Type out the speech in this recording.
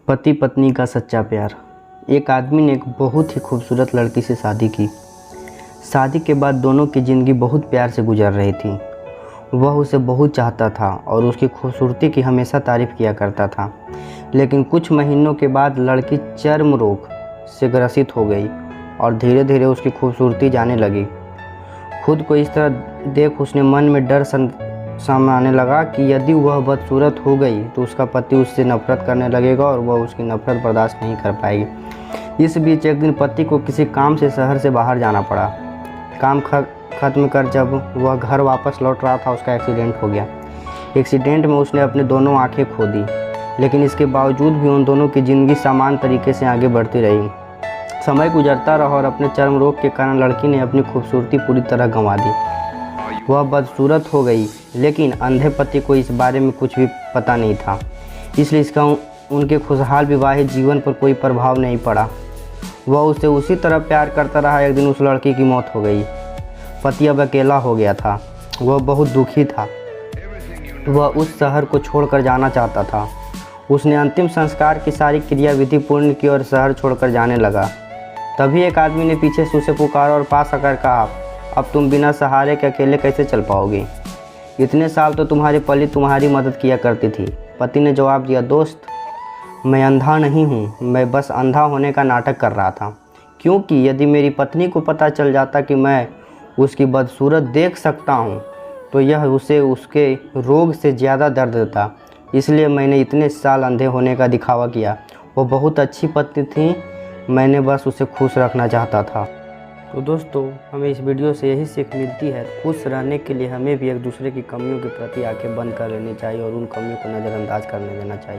पति पत्नी का सच्चा प्यार। एक आदमी ने एक बहुत ही खूबसूरत लड़की से शादी की। शादी के बाद दोनों की ज़िंदगी बहुत प्यार से गुजर रही थी। वह उसे बहुत चाहता था और उसकी खूबसूरती की हमेशा तारीफ़ किया करता था। लेकिन कुछ महीनों के बाद लड़की चर्म रोग से ग्रसित हो गई और धीरे धीरे उसकी खूबसूरती जाने लगी। खुद को इस तरह देख उसने मन में डर समाने लगा कि यदि वह बदसूरत हो गई तो उसका पति उससे नफरत करने लगेगा और वह उसकी नफरत बर्दाश्त नहीं कर पाएगी। इस बीच एक दिन पति को किसी काम से शहर से बाहर जाना पड़ा। काम ख़त्म कर जब वह घर वापस लौट रहा था, उसका एक्सीडेंट हो गया। एक्सीडेंट में उसने अपने दोनों आंखें खो दी, लेकिन इसके बावजूद भी उन दोनों की ज़िंदगी समान तरीके से आगे बढ़ती रही। समय गुजरता रहा और अपने चर्म रोग के कारण लड़की ने अपनी खूबसूरती पूरी तरह गंवा दी। वह बदसूरत हो गई, लेकिन अंधे पति को इस बारे में कुछ भी पता नहीं था, इसलिए इसका उनके खुशहाल विवाहित जीवन पर कोई प्रभाव नहीं पड़ा। वह उसे उसी तरह प्यार करता रहा। एक दिन उस लड़की की मौत हो गई। पति अब अकेला हो गया था। वह बहुत दुखी था। वह उस शहर को छोड़कर जाना चाहता था। उसने अंतिम संस्कार की सारी क्रियाविधि पूर्ण की और शहर छोड़कर जाने लगा। तभी एक आदमी ने पीछे से उसे पुकारा और पास आकर कहा, अब तुम बिना सहारे के अकेले कैसे चल पाओगे? इतने साल तो तुम्हारी पली तुम्हारी मदद किया करती थी। पति ने जवाब दिया, दोस्त, मैं अंधा नहीं हूँ, मैं बस अंधा होने का नाटक कर रहा था। क्योंकि यदि मेरी पत्नी को पता चल जाता कि मैं उसकी बदसूरत देख सकता हूँ तो यह उसे उसके रोग से ज़्यादा दर्द देता। इसलिए मैंने इतने साल अंधे होने का दिखावा किया। वो बहुत अच्छी पत्नी थी, मैंने बस उसे खुश रखना चाहता था। तो दोस्तों, हमें इस वीडियो से यही सीख मिलती है, खुश रहने के लिए हमें भी एक दूसरे की कमियों के प्रति आंखें बंद कर लेनी चाहिए और उन कमियों को नज़रअंदाज करने देना चाहिए।